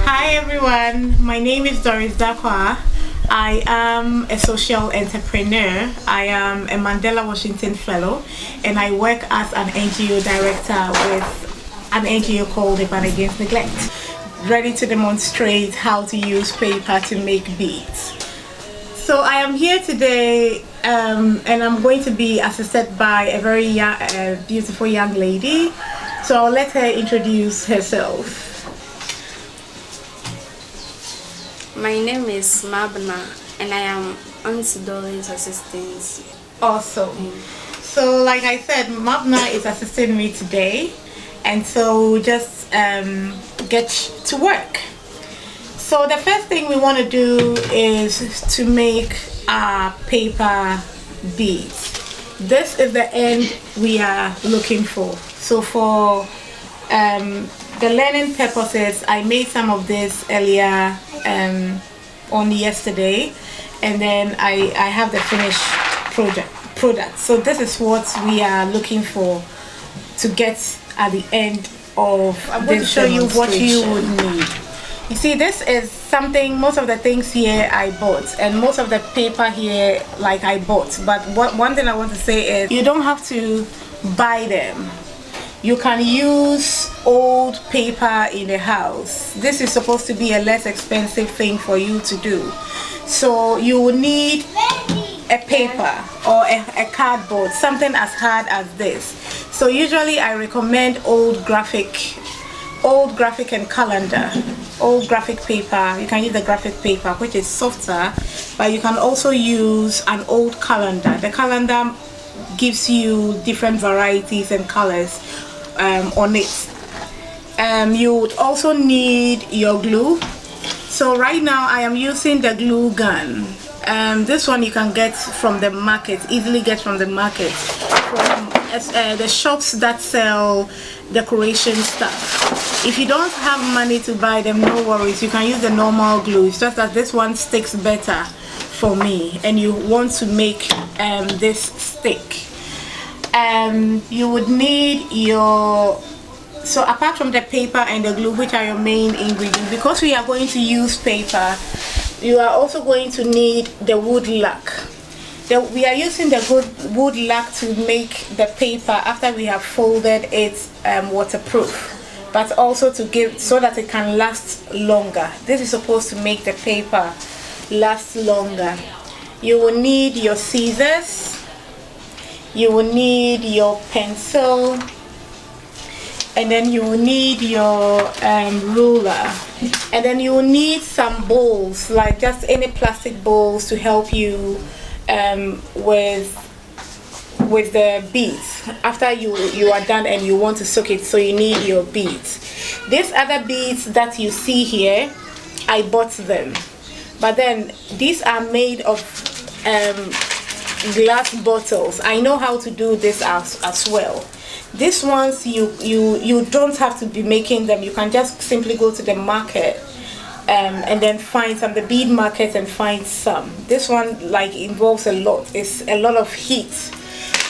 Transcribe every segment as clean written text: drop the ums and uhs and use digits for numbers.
Hi everyone, my name is Doris Dakwa. I am a social entrepreneur. I am a Mandela Washington Fellow and I work as an NGO director with an NGO called the Ban Against Neglect. Ready to demonstrate how to use paper to make beads. So I am here today and I'm going to be assisted by a very young, beautiful young lady. So I'll let her introduce herself. My name is Mabna and I am Auntie Dolly's assistant. Awesome. So like I said, Mabna is assisting me today, and so we'll just get to work. So the first thing we want to do is to make our paper beads. This is the end we are looking for. So for the learning purposes, I made some of this earlier on yesterday, and then I have the finished product. So this is what we are looking for to get at the end of I'm going to show you what you would need. You see, this is something, most of the things here I bought, and most of the paper here like I bought, but one thing I want to say is you don't have to buy them. You can use old paper in the house. This is supposed to be a less expensive thing for you to do. So you will need a paper or a cardboard, something as hard as this. So usually I recommend old graphic and calendar, old graphic paper. You can use the graphic paper, which is softer, but you can also use an old calendar. The calendar gives you different varieties and colors on it. You would also need your glue. So right now I am using the glue gun. This one you can get from the market, easily get from the market, from the shops that sell decoration stuff. If you don't have money to buy them, no worries, you can use the normal glue. It's just that this one sticks better for me, and you want to make this stick. You would need your, so apart from the paper and the glue, which are your main ingredients, because we are going to use paper, you are also going to need the wood lac. We are using the wood lac to make the paper after we have folded it waterproof, but also to give so that it can last longer. This is supposed to make the paper last longer. You will need your scissors. You will need your pencil, and then you will need your ruler, and then you will need some bowls, like just any plastic bowls to help you with the beads after you are done and you want to soak it. So you need your beads. These other beads that you see here, I bought them, but then these are made of glass bottles. I know how to do this as well. These ones you don't have to be making them. You can just simply go to the market and then find some, the bead market, and find some. This one like involves a lot. It's a lot of heat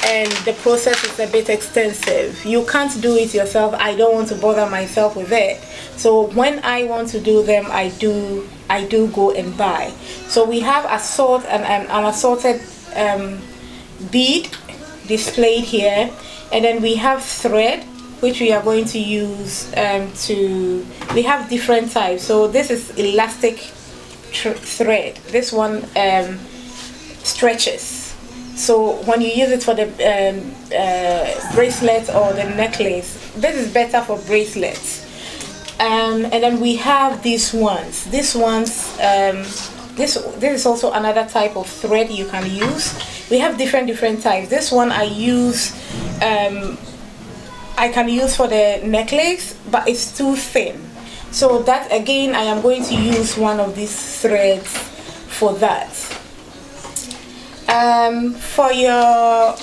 and the process is a bit extensive. You can't do it yourself. I don't want to bother myself with it. So when I want to do them, I do go and buy. So we have an assorted bead displayed here, and then we have thread, which we are going to use we have different types. So this is elastic thread. This one stretches, so when you use it for the bracelet or the necklace, this is better for bracelets. And then we have these ones. This is also another type of thread you can use. We have different types. This one I use, I can use for the necklace, but it's too thin. So that again, I am going to use one of these threads for that. For your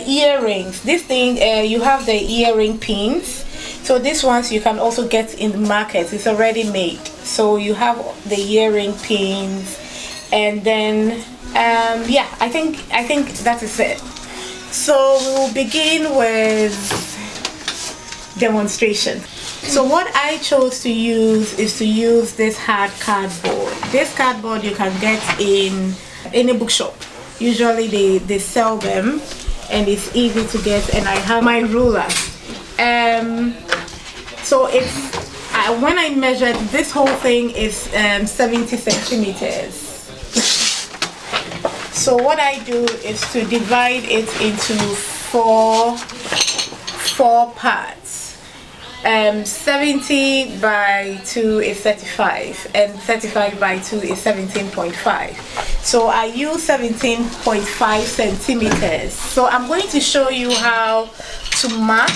earrings, this thing, you have the earring pins. So these ones you can also get in the market. It's already made. So you have the earring pins, and then yeah, I think that is it. So we will begin with demonstration. So what I chose to use is to use this hard cardboard. This cardboard you can get in any bookshop. Usually they sell them and it's easy to get, and I have my ruler. So it's when I measured, this whole thing is 70 centimeters. So what I do is to divide it into four parts. 70 by 2 is 35 and 35 by 2 is 17.5. So I use 17.5 centimeters. So I'm going to show you how to mark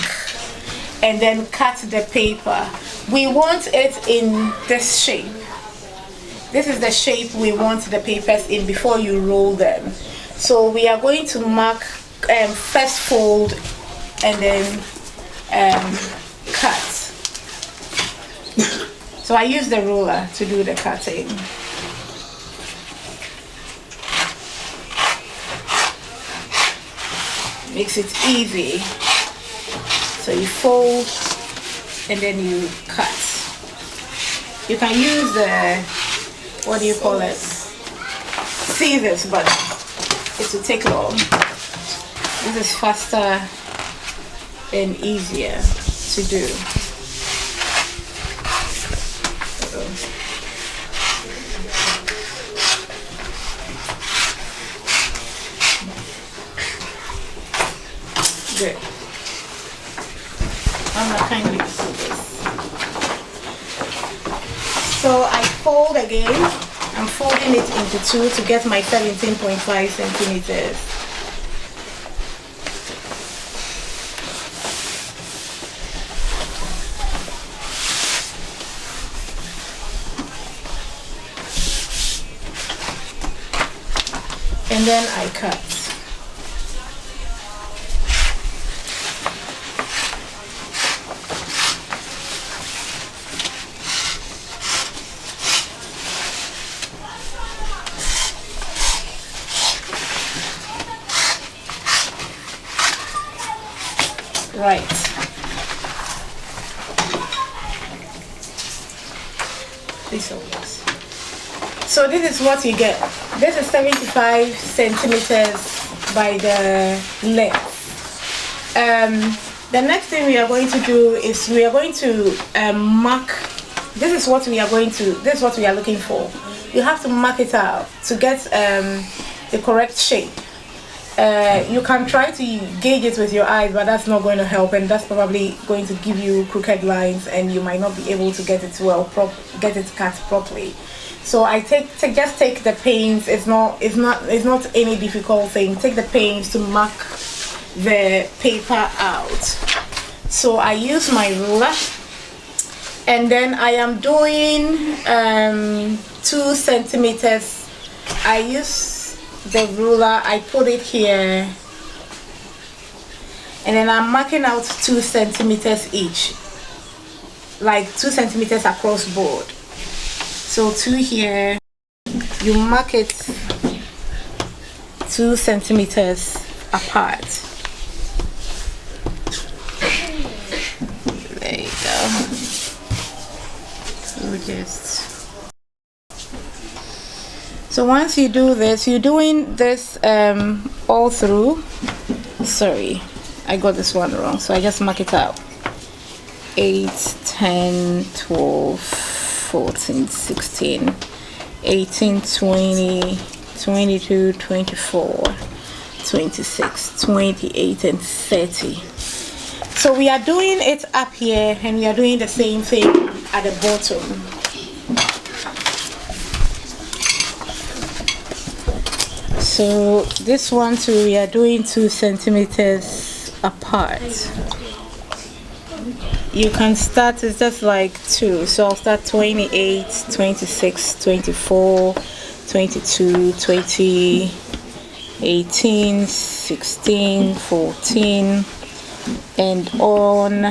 and then cut the paper. We want it in this shape. This is the shape we want the papers in before you roll them. So we are going to mark first fold and then cut. So I use the ruler to do the cutting. Makes it easy. So you fold and then you cut. You can use the, what do you call it? Scissors, but it will take long. This is faster and easier to do. Good. I'm not kindly do this. So I fold again. I'm folding it into two to get my 17.5 centimeters. And then I cut. Right. This always. So this is what you get. This is 75 centimeters by the length. The next thing we are going to do is we are going to mark. This is what we are looking for. You have to mark it out to get the correct shape. You can try to gauge it with your eyes, but that's not going to help, and that's probably going to give you crooked lines, and you might not be able to get it get it cut properly. So I just take the pains. It's not any difficult thing. Take the pains to mark the paper out. So I use my ruler, and then I am doing 2 centimeters. I use the ruler, I put it here, and then I'm marking out 2 centimeters each, like 2 centimeters across board. So 2 here, you mark it 2 centimeters apart. There you go. So once you do this, you're doing this all through. Sorry, I got this one wrong, so I just mark it out. 8, 10, 12, 14, 16, 18, 20, 22, 24, 26, 28, and 30. So we are doing it up here, and we are doing the same thing at the bottom. So this one too, we are doing 2 centimeters apart. You can start, it's just like 2. So I'll start 28, 26, 24, 22, 20, 18, 16, 14, and on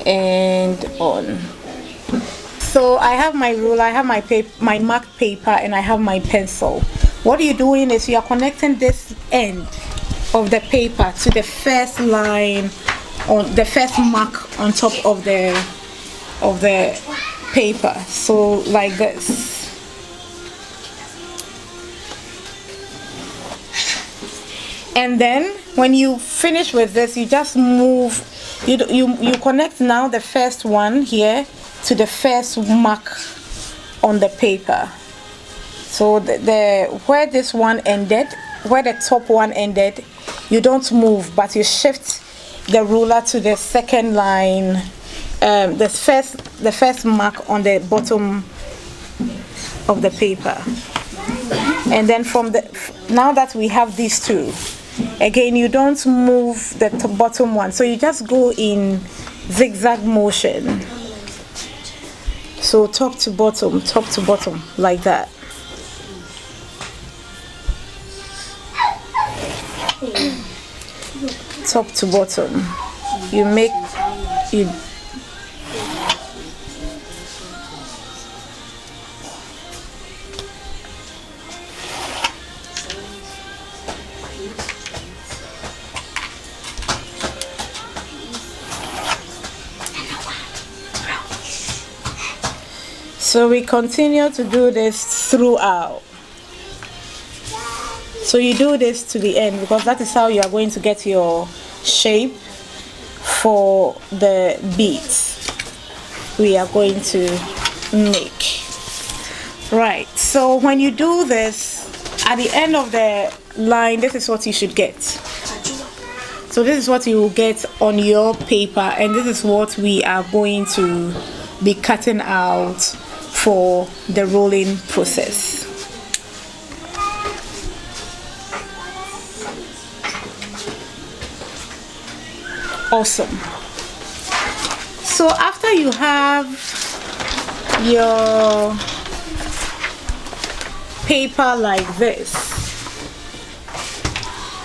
and on. So I have my ruler, I have my marked paper, and I have my pencil. What you're doing is you are connecting this end of the paper to the first line, on the first mark on top of the of the paper, so like this. And then when you finish with this, you just move, you connect now the first one here to the first mark on the paper. So the where this one ended, where the top one ended, you don't move, but you shift the ruler to the second line, the first mark on the bottom of the paper. And then from now that we have these two, again, you don't move the bottom one, so you just go in zigzag motion. So top to bottom, like that. Top to bottom. So we continue to do this throughout. So you do this to the end, because that is how you are going to get your shape for the beads we are going to make. Right, so when you do this, at the end of the line, this is what you should get. So this is what you will get on your paper, and this is what we are going to be cutting out for the rolling process. Awesome. So after you have your paper like this,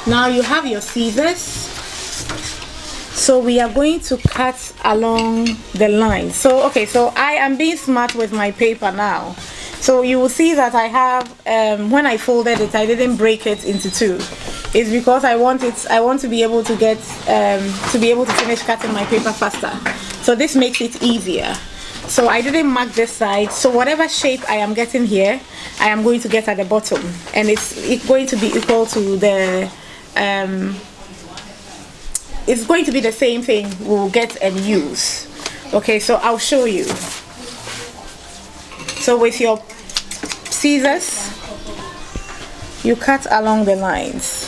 now you have your scissors. So we are going to cut along the line. So okay, so I am being smart with my paper now. So you will see that I have, when I folded it, I didn't break it into two. It's because I want to be able to get, to finish cutting my paper faster. So this makes it easier. So I didn't mark this side. So whatever shape I am getting here, I am going to get at the bottom, and it's going to be equal to the, it's going to be the same thing we'll get and use. Okay, so I'll show you. So with your scissors, you cut along the lines.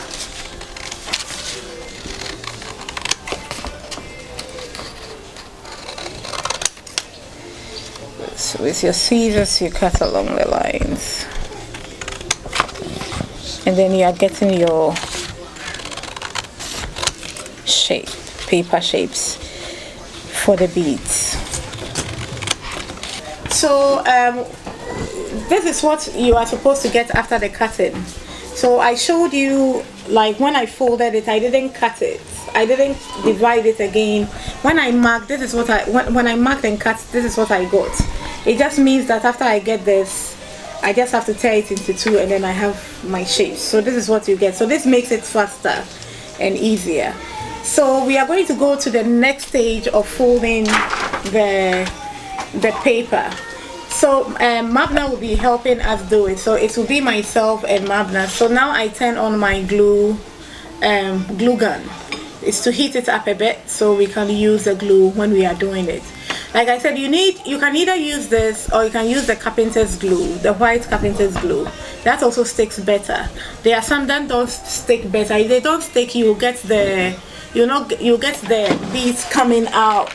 So with your scissors, you cut along the lines. And then you are getting your shape, paper shapes for the beads. So this is what you are supposed to get after the cutting. So I showed you, like when I folded it, I didn't cut it, I didn't divide it again. When I marked, this is what when I marked and cut, this is what I got. It just means that after I get this, I just have to tear it into two, and then I have my shapes. So this is what you get. So this makes it faster and easier. So we are going to go to the next stage of folding the paper. So Mabna will be helping us do it. So it will be myself and Mabna. So now I turn on my glue gun. It's to heat it up a bit so we can use the glue when we are doing it. Like I said, you can either use this or you can use the carpenter's glue, the white carpenter's glue. That also sticks better. There are some that don't stick better. If they don't stick, you get the, you get the beads coming out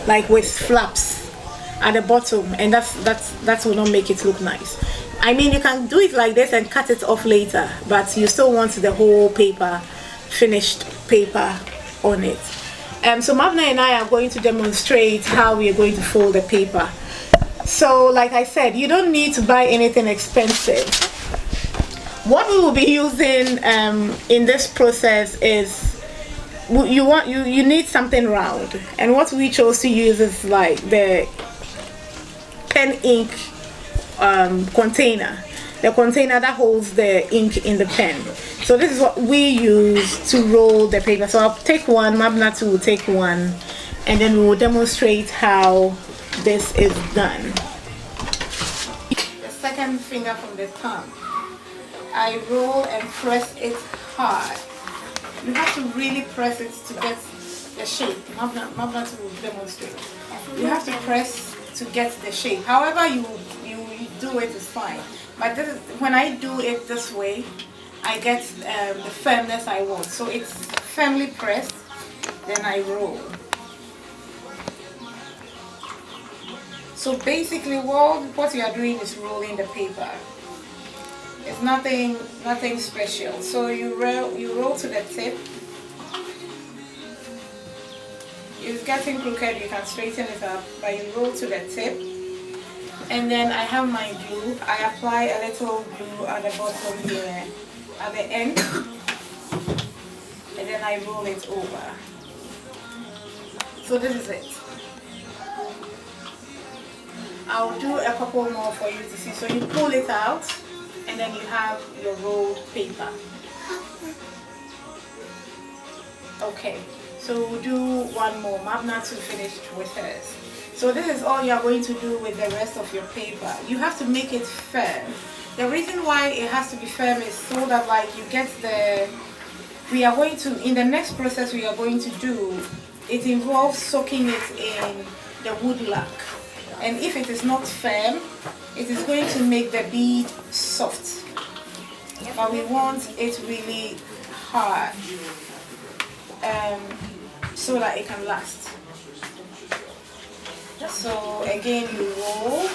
like with flaps at the bottom, and that will not make it look nice. I mean, you can do it like this and cut it off later, but you still want the whole paper, finished paper on it. So Mabna and I are going to demonstrate how we are going to fold the paper. So like I said, you don't need to buy anything expensive. What we will be using in this process is you need something round, and what we chose to use is like the pen ink container, the container that holds the ink in the pen. So this is what we use to roll the paper. So I'll take one, Mabna too will take one, and then we will demonstrate how this is done. The second finger from the thumb, I roll and press it hard. You have to really press it to get the shape. Mabna will demonstrate. You have to press to get the shape. However you do it is fine. But this is, when I do it this way, I get the firmness I want. So it's firmly pressed, then I roll. So basically what you are doing is rolling the paper. It's nothing special. So you roll to the tip. If it's getting crooked, you can straighten it up, but you roll to the tip. And then I have my glue. I apply a little glue at the bottom here, at the end. And then I roll it over. So this is it. I'll do a couple more for you to see. So you pull it out, and then you have your rolled paper. Okay, so we'll do one more. Mabna to finish with hers. So this is all you are going to do with the rest of your paper. You have to make it firm. The reason why it has to be firm is so that like you get the, we are going to, in the next process we are going to do, it involves soaking it in the wood lac. And if it is not firm, it is going to make the bead soft. But we want it really hard so that it can last. So again, you roll.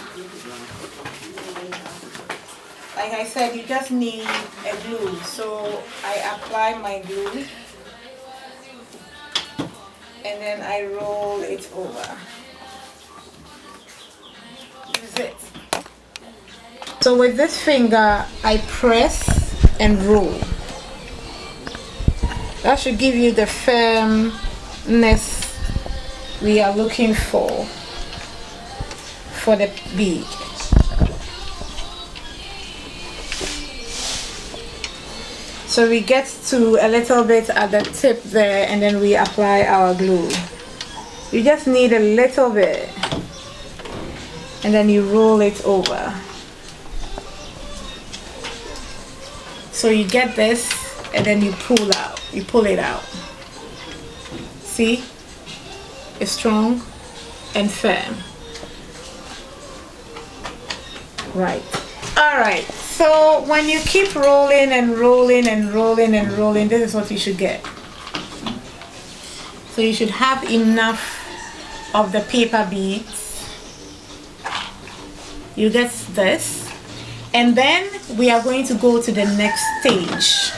Like I said, you just need a glue. So I apply my glue and then I roll it over. It. So with this finger I press and roll. That should give you the firmness we are looking for the bead. So we get to a little bit at the tip there and then we apply our glue. You just need a little bit. And then you roll it over. So you get this and then you pull it out. See? It's strong and firm. Right. Alright, so when you keep rolling and rolling and rolling and rolling, this is what you should get. So you should have enough of the paper beads. You get this, and then we are going to go to the next stage.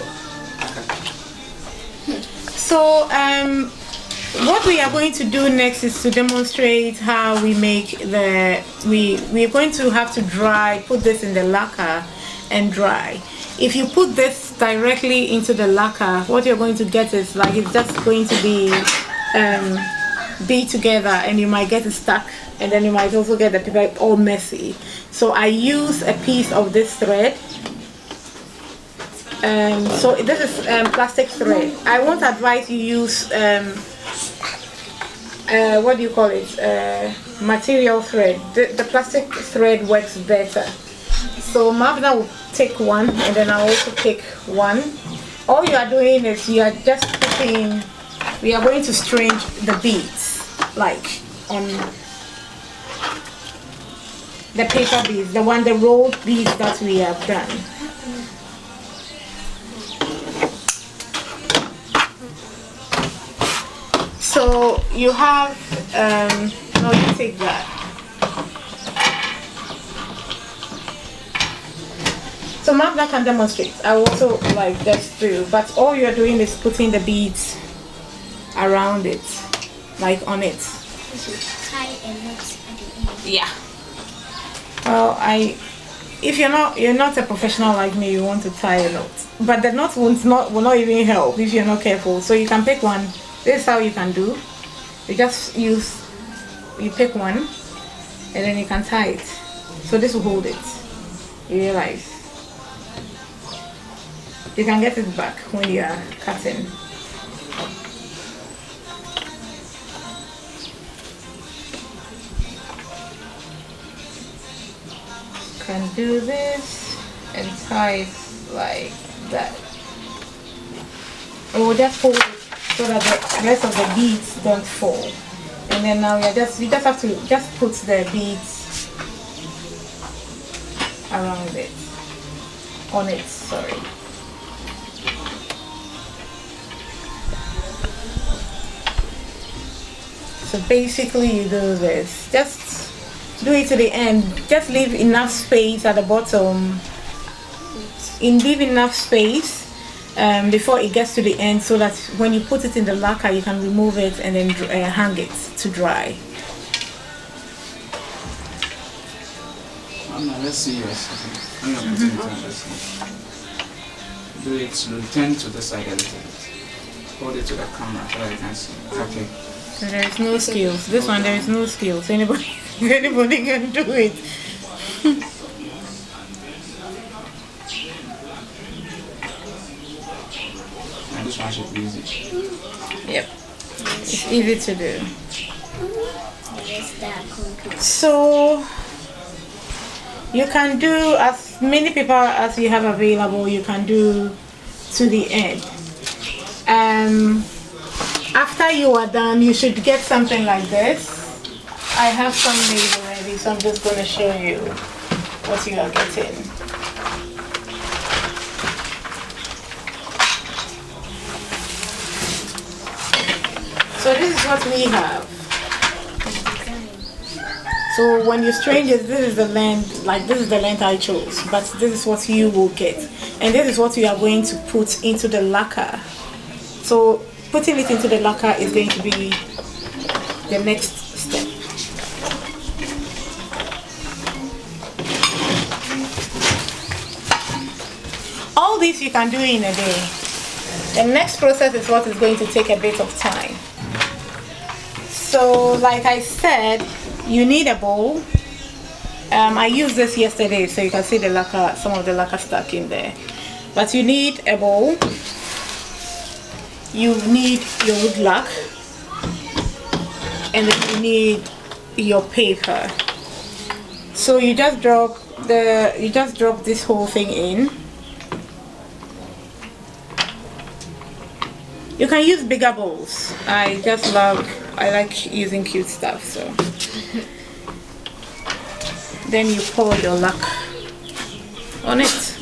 So what we are going to do next is to demonstrate how we make the, we're going to have to dry, put this in the lacquer and dry. If you put this directly into the lacquer, what you're going to get is like it's just going to be together and you might get it stuck. And then you might also get the paper all messy. So I use a piece of this thread. So this is plastic thread. I won't advise you use what do you call it? Material thread. The plastic thread works better. So Mabna will take one, and then I'll also take one. All you are doing is you are just putting. We are going to string the beads like on the paper beads, the rolled beads that we have done. So you have, no, you take that. So Mabna can demonstrate. I also like this too, but all you're doing is putting the beads around it, like on it. Tie a knot at the end. Yeah. Well, if you're not a professional like me, you want to tie a knot, but the knot will not even help if you're not careful. So you can pick one. This is how you can do. You just you pick one, and then you can tie it. So this will hold it. You realize you can get it back when you are cutting. can do this and tie it like that. And we'll just hold it so that the rest of the beads don't fall. And then now you just have to just put the beads around it, on it, sorry. So basically you do this, just do it to the end, just leave enough space at the bottom, leave enough space before it gets to the end, so that when you put it in the lacquer you can remove it and then hang it to dry. Let's see yours. Do it to turn to the side a little bit. Hold it to the camera so that you can see. Okay. So there is no skills. This one there is no skills. Anybody can do it. And this one should be easy. Yep. It's easy to do. So you can do as many people as you have available. You can do to the end. After you are done, you should get something like this. I have some made already, so I'm just going to show you what you are getting. So this is what we have. So when you string it, this is the length, like this is the length I chose, but this is what you will get. And this is what you are going to put into the lacquer. So putting it into the lacquer is going to be the next step. All this you can do in a day. The next process is what is going to take a bit of time. So like I said, you need a bowl. I used this yesterday, so you can see the lacquer, some of the lacquer stuck in there. But you need a bowl. You need your wood luck, and then you need your paper. So you just drop this whole thing in. You can use bigger bowls. I like using cute stuff, so. Then you pour your luck on it.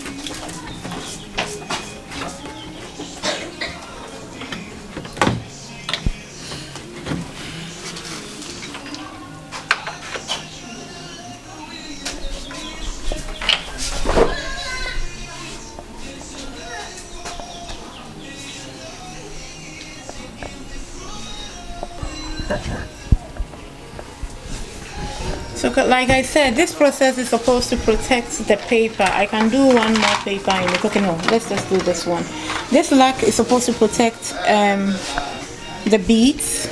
So like I said, this process is supposed to protect the paper. I can do one more paper in it. Okay, no, let's just do this one. This lac is supposed to protect the beads,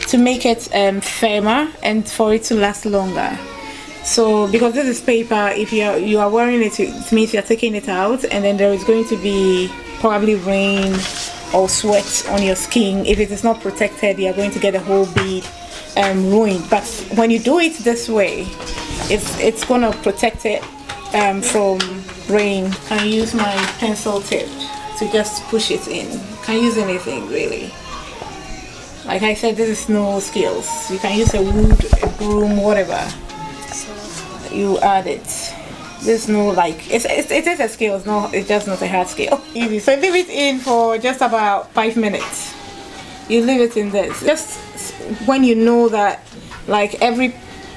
to make it firmer and for it to last longer. So because this is paper, if you are wearing it, it means you're taking it out, and then there is going to be probably rain or sweat on your skin. If it is not protected, you are going to get a whole bead ruined. But when you do it this way, it's gonna protect it from rain. I use my pencil tip to just push it in. Can use anything really. Like I said, this is no skills. You can use a wood, a broom, whatever. You add it. There's no like, it is a skill. It's just not a hard skill. Easy. So leave it in for just about 5 minutes. You leave it in this. Just when you know that like every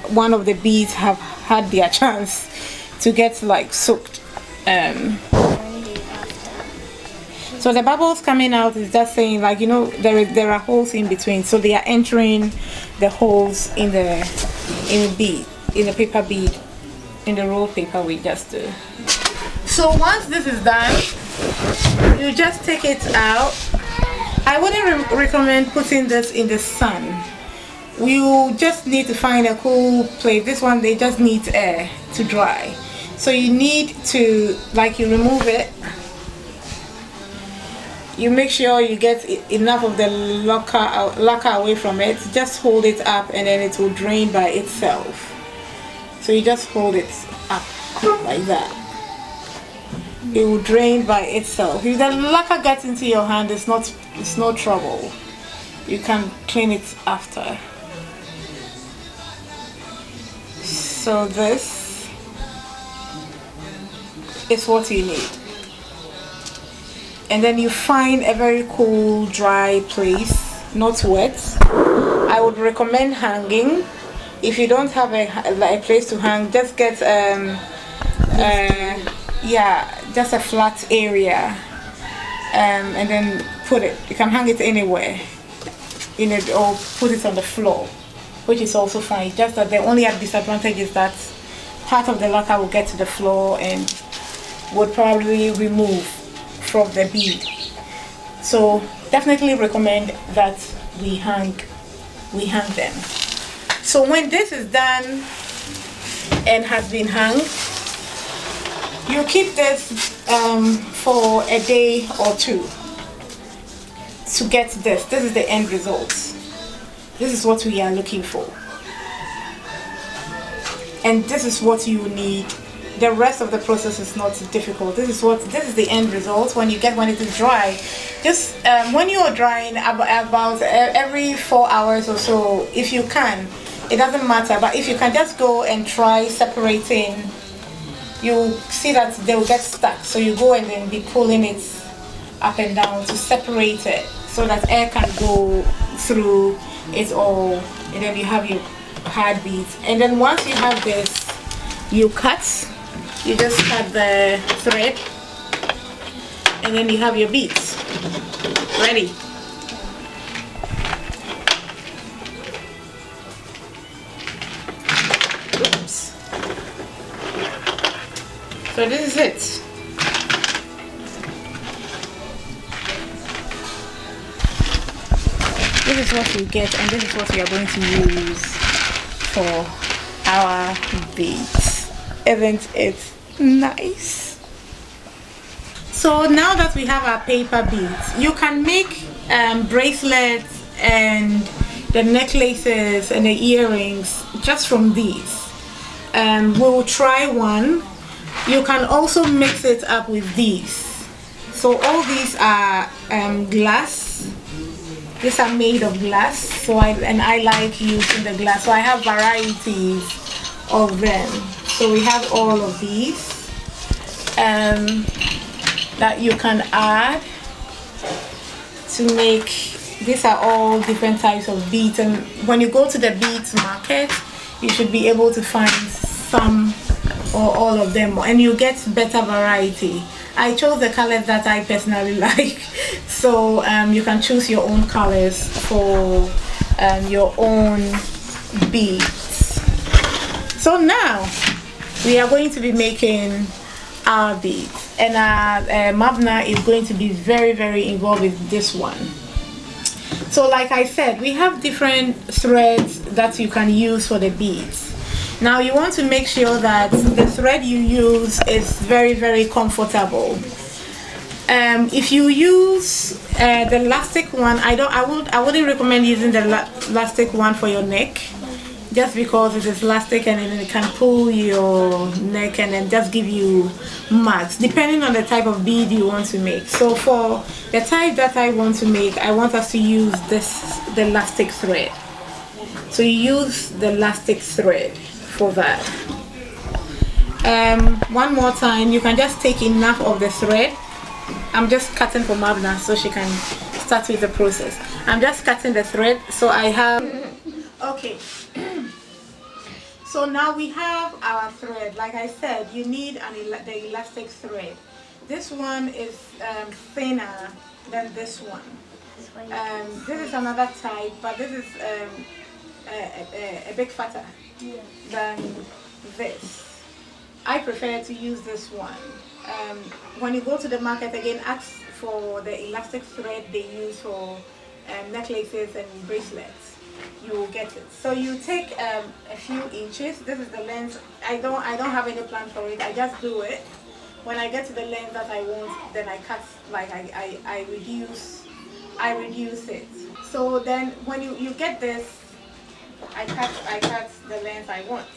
one of the beads have had their chance to get like soaked. So the bubbles coming out is just saying, like, you know, there are holes in between, so they are entering the holes in the bead, in the paper bead, in the rolled paper we just do. So once this is done, you just take it out. I wouldn't recommend putting this in the sun. You just need to find a cool place. This one, they just need air to dry. So you need to, like, you remove it. You make sure you get enough of the lacquer away from it. Just hold it up and then it will drain by itself. So you just hold it up like that. It will drain by itself. If the lacquer gets into your hand, it's no trouble. You can clean it after. So this is what you need. And then you find a very cool, dry place, not wet. I would recommend hanging. If you don't have a place to hang, just get just a flat area, and then put it. You can hang it anywhere in it, or put it on the floor, which is also fine. Just that the only disadvantage is that part of the lacquer will get to the floor and would probably remove from the bead. So definitely recommend that we hang them. So when this is done and has been hung, you keep this for a day or two to get this. This is the end result. This is what we are looking for. And this is what you need. The rest of the process is not difficult. This is the end result when it is dry. Just when you are drying about every 4 hours or so, if you can, it doesn't matter, but if you can just go and try separating, you see that they will get stuck. So you go and then be pulling it up and down to separate it so that air can go through it all, and then you have your hard beads. And then once you have this, you just cut the thread, and then you have your beads ready. Oops. So this is it. This is what you get, and this is what we are going to use for our beads. Isn't it nice? So now that we have our paper beads, you can make bracelets and the necklaces and the earrings just from these. We'll try one. You can also mix it up with these. So all these are glass. These are made of glass. So I like using the glass. So I have varieties of them. So we have all of these that you can add to make. These are all different types of beads, and when you go to the beads market, you should be able to find some or all of them, and you get better variety. I chose the colors that I personally like, so you can choose your own colors for your own beads. So now we are going to be making our beads, and Mabna is going to be very, very involved with this one. So like I said, we have different threads that you can use for the beads. Now you want to make sure that the thread you use is very, very comfortable. If you use the elastic one, I wouldn't recommend using the elastic one for your neck, just because it is elastic and then it can pull your neck and then just give you marks, depending on the type of bead you want to make. So for the type that I want to make, I want us to use the elastic thread. So you use the elastic thread for that. One more time, you can just take enough of the thread. I'm just cutting for Mabna so she can start with the process. I'm just cutting the thread, so I have okay. So now we have our thread. Like I said, you need the elastic thread. This one is thinner than this one. This is another type, but this is a bit fatter than this. I prefer to use this one. When you go to the market, again, ask for the elastic thread they use for necklaces and bracelets. You will get it. So you take a few inches. This is the length. I don't have any plan for it. I just do it. When I get to the length that I want, then I cut, like I reduce it. So then when you get this, I cut the length I want.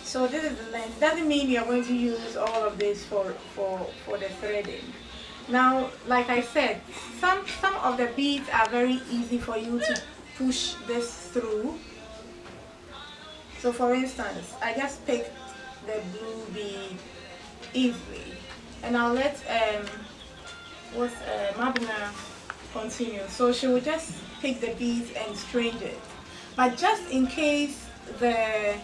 So this is the length. Doesn't mean you're going to use all of this for the threading. Now, like I said, some of the beads are very easy for you to push this through. So for instance, I just picked the blue bead easily, and I'll let Mabna continue. So she will just pick the beads and strange it. But just in case the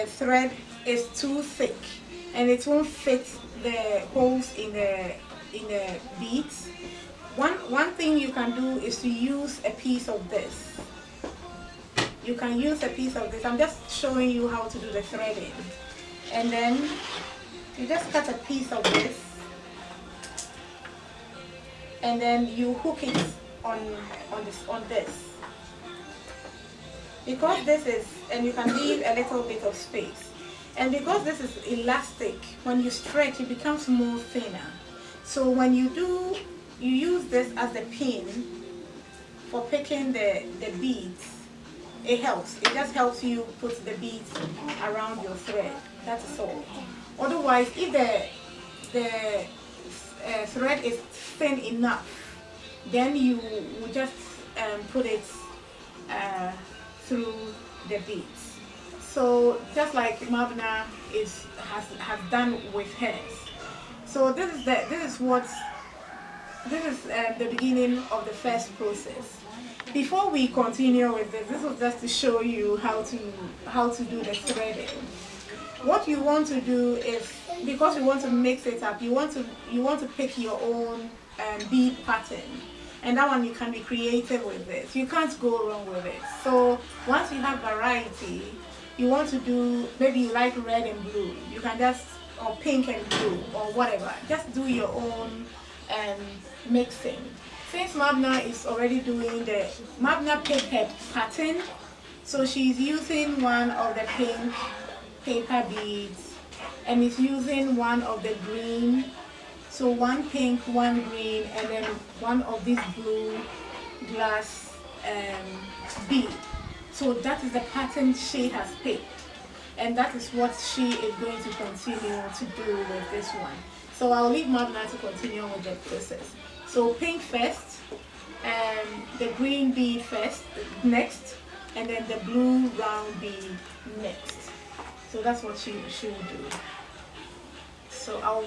thread is too thick and it won't fit the holes in the beads, one thing you can do is to use a piece of this. You can use a piece of this. I'm just showing you how to do the threading. And then you just cut a piece of this, and then you hook it on this. Because this is, and you can leave a little bit of space. And because this is elastic, when you stretch, it becomes more thinner. So when you use this as the pin for picking the beads, it helps. It just helps you put the beads around your thread. That's all. Otherwise, if the thread is thin enough, then you will just put it through the beads. So just like Mabna has done with hers. So this is the beginning of the first process. Before we continue with this was just to show you how to do the threading. What you want to do is, because you want to mix it up, you want to pick your own bead pattern, and that one you can be creative with this. You can't go wrong with it. So once you have variety, you want to do, maybe you like red and blue, you can just, or pink and blue or whatever, just do your own mixing. Since Mabna is already doing Mabna picked her pattern, so she's using one of the pink paper beads and is using one of the green. So one pink, one green, and then one of these blue glass bead. So that is the pattern she has picked, and that is what she is going to continue to do with this one. So I'll leave Mabna to continue with the process. So pink first, the green bead next, and then the blue round bead next. So that's what she will do. So I'll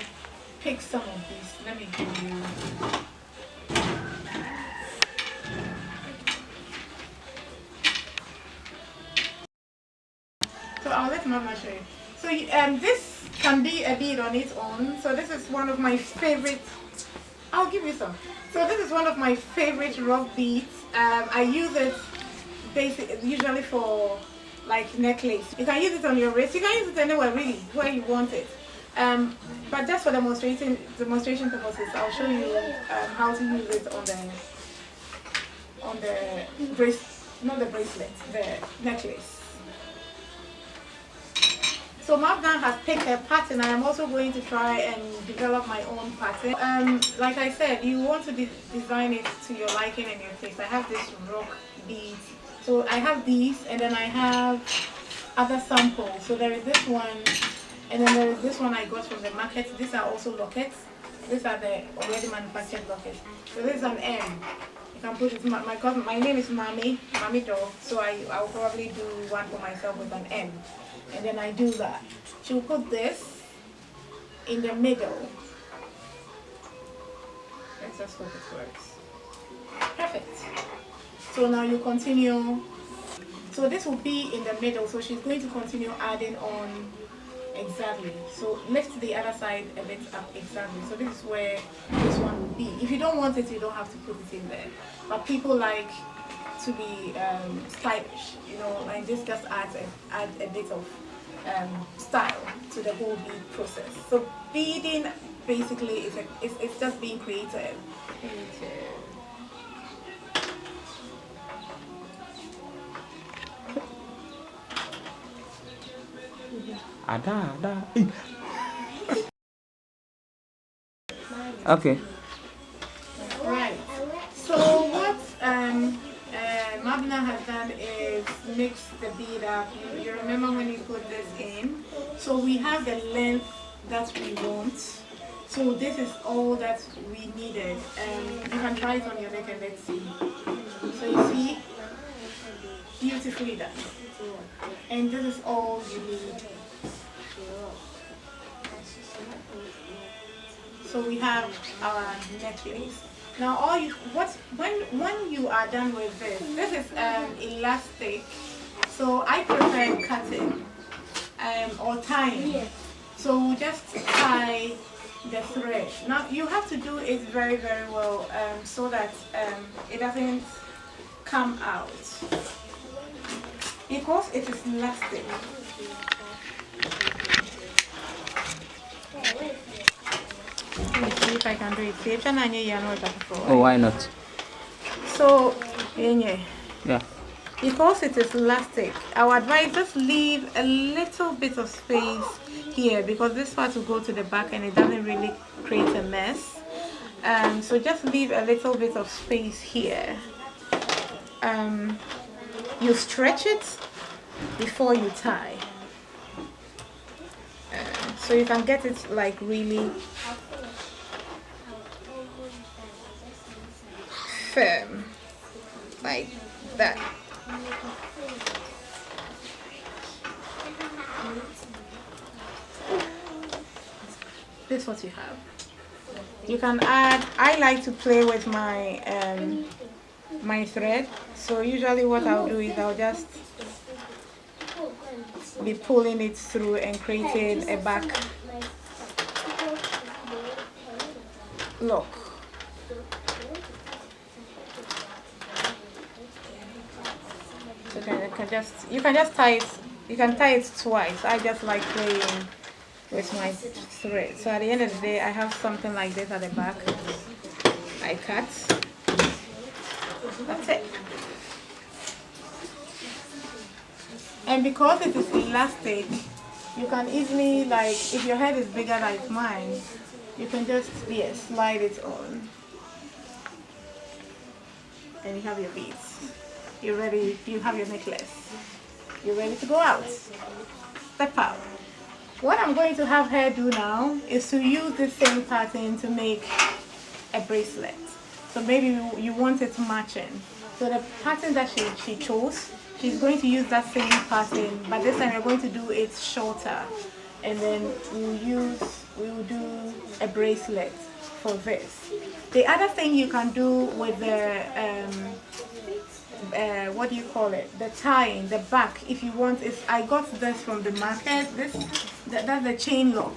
pick some of these. Let me give you. So I'll let Mama show you. So this can be a bead on its own. So this is one of my favorite. I'll give you some. So this is one of my favorite rough beads. I use it usually for like necklace. You can use it on your wrist. You can use it anywhere really where you want it. But just for demonstration purposes, I'll show you how to use it on the necklace. So Mabna has picked a pattern. I am also going to try and develop my own pattern. Like I said, you want to design it to your liking and your taste. I have this rock beads. So I have these, and then I have other samples. So there is this one, and then there is this one I got from the market. These are also lockets. These are the already manufactured lockets. So this is an M. You can put it. My name is Mami Doll. So I'll probably do one for myself with an M. And then I do that. She will put this in the middle. Let's just hope it works. Perfect. So now you continue. So this will be in the middle. So she's going to continue adding on exactly. So lift the other side a bit up exactly. So this is where this one will be. If you don't want it, you don't have to put it in there. But people like to be stylish, you know, and this just adds a bit of style to the whole bead process. So beading basically it's just being creative. Okay. Right. So what Mabna has done is mix the bead up. You remember when you put this in? So we have the length that we want. So this is all that we needed. You can try it on your neck and let's see. So you see, beautifully done. And this is all you need. So we have our necklace. Now when you are done with this is elastic. So I prefer cutting or tying. So just tie the thread. Now you have to do it very, very well so that it doesn't come out, because it is elastic. Let me see if I can do it. Oh, why not? So, yeah. Yeah. Because it is elastic, I would advise just leave a little bit of space here, because this part will go to the back and it doesn't really create a mess. So just leave a little bit of space here. You stretch it before you tie, so you can get it like really firm, like that. This is what you have. You can add, I like to play with my my thread, so usually what I'll do is I'll just be pulling it through and creating a back lock. So you can just tie it. You can tie it twice. I just like playing with my thread. So at the end of the day, I have something like this at the back. I cut. That's it. And because it is elastic, you can easily, like, if your head is bigger like mine, you can just slide it on. And you have your beads. You're ready, you have your necklace. You're ready to go out. Step out. What I'm going to have her do now is to use this same pattern to make a bracelet. So maybe you want it matching. So the pattern that she chose, she's going to use that same pattern, but this time we're going to do it shorter. And then we'll do a bracelet for this. The other thing you can do with the what do you call it? The tying, the back, if you want, is I got this from the market. That's the chain lock.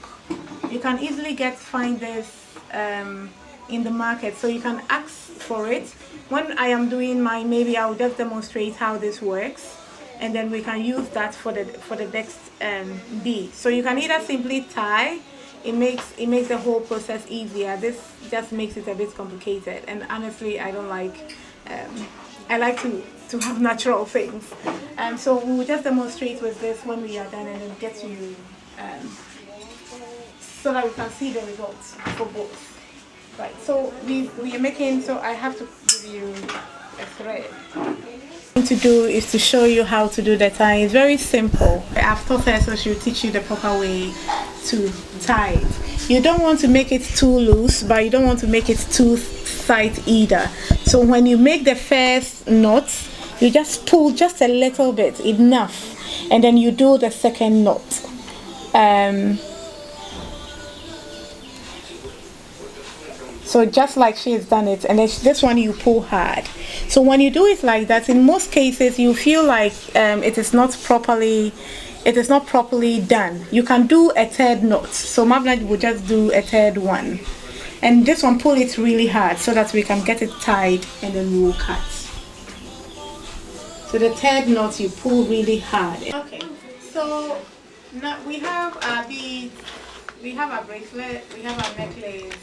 You can easily find this in the market, so you can ask for it. When I am doing mine, maybe I'll just demonstrate how this works, and then we can use that for the next bead. So you can either simply tie. It makes the whole process easier. This just makes it a bit complicated, and honestly, I don't like. I like to have natural things. So we will just demonstrate with this when we are done, and then get to you so that we can see the results for both. Right, so we are making, so I have to give you a thread. What to do is to show you how to do the tie. It's very simple. I've taught her, so she'll teach you the proper way to tie it. You don't want to make it too loose, but you don't want to make it too tight either. So when you make the first knot, you just pull just a little bit, enough, and then you do the second knot. So just like she has done it, and then this one you pull hard. So when you do it like that, in most cases you feel like it is not properly done. You can do a third knot. So Mabna will just do a third one, and this one pull it really hard so that we can get it tied, and then we will cut. So the third knot you pull really hard. Okay, so now we have our beads, we have our bracelet, we have our necklace.